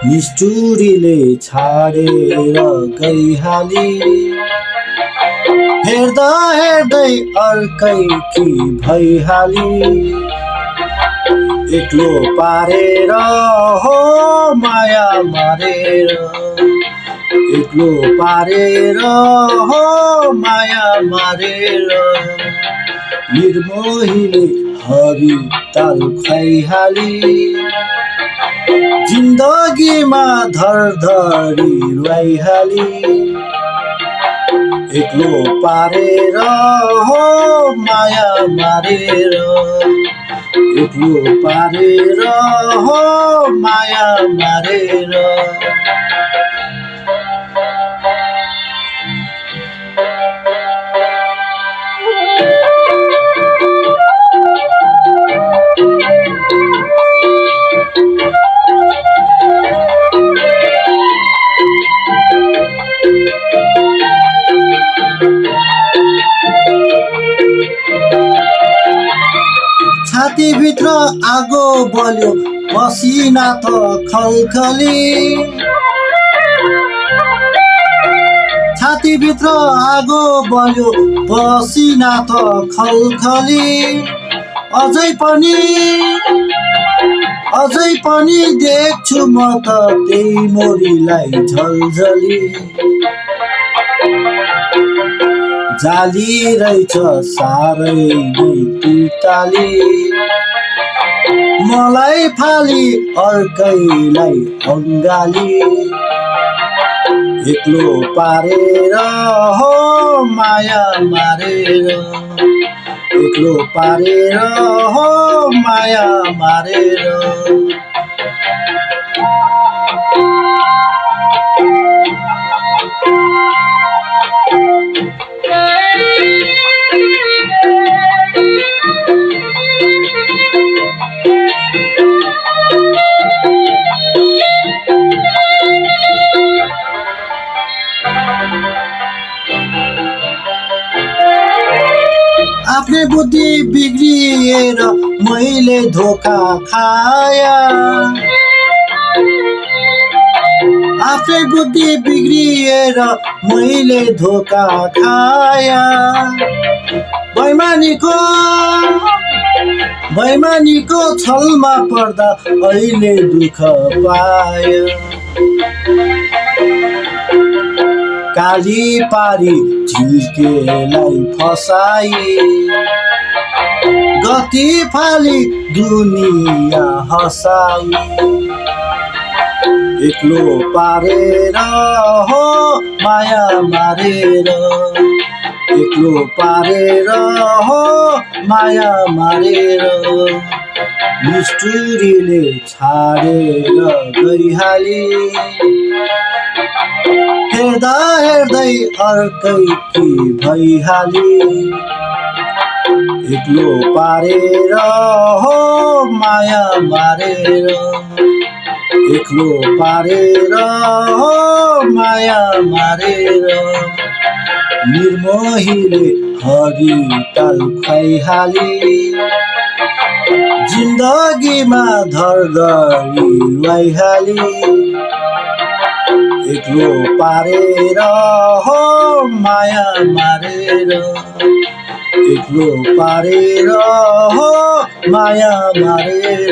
निष्ठुरीले छाडेर गइहाली हेर्दा हेर्दै अर्कै कि भइहाली एक्लो पारेर हो माया मारेर एक्लो पारेर हो माया मारेर निर्मोहीले हरि ताल खुवाइहाली जिन्दगीमा धरधरी रुवाइहाली एक्लो पारेर हो माया मारेर एक्लो पारेर हो माया मारेर छातीभित्र आगो बल्यो पसिना त खलखली छातीभित्र आगो बल्यो पसिना त खलखली अझै पनि देख्छु म त त्यही मोरीलाई झलझली जाली रहेछ साह्रै नै तिताली मलाई फाली अर्कैलाई अङ्गाली एक्लो पारेर हो माया मारेर एक्लो पारेर हो माया मारेर आफ्नै बुद्धि बिग्रिएर मैले धोका खाया आफ्नै बुद्धि बिग्रिएर मैले धोका खाया बैमानीको छलमा पर्दा अहिले दुःख पाए काली पारी झिल्केलाई फसाई गति फाली दुनिया हसाई एक्लो पारेर हो माया मारेर एक्लो पारेर हो माया मारेर निष्ठुरीले छाडेर गइहाली हेर्दा हेर्दै अर्कै कि भइहाली एक्लो पारेर हो माया मारेर एक्लो पारेर हो माया मारेर निर्मोहीले हरि ताल खुवाइहाली जिन्दगीमा धरधरी रुवाइहाली एक्लो पारेर हो माया मारेर एक्लो पारेर हो माया मारेर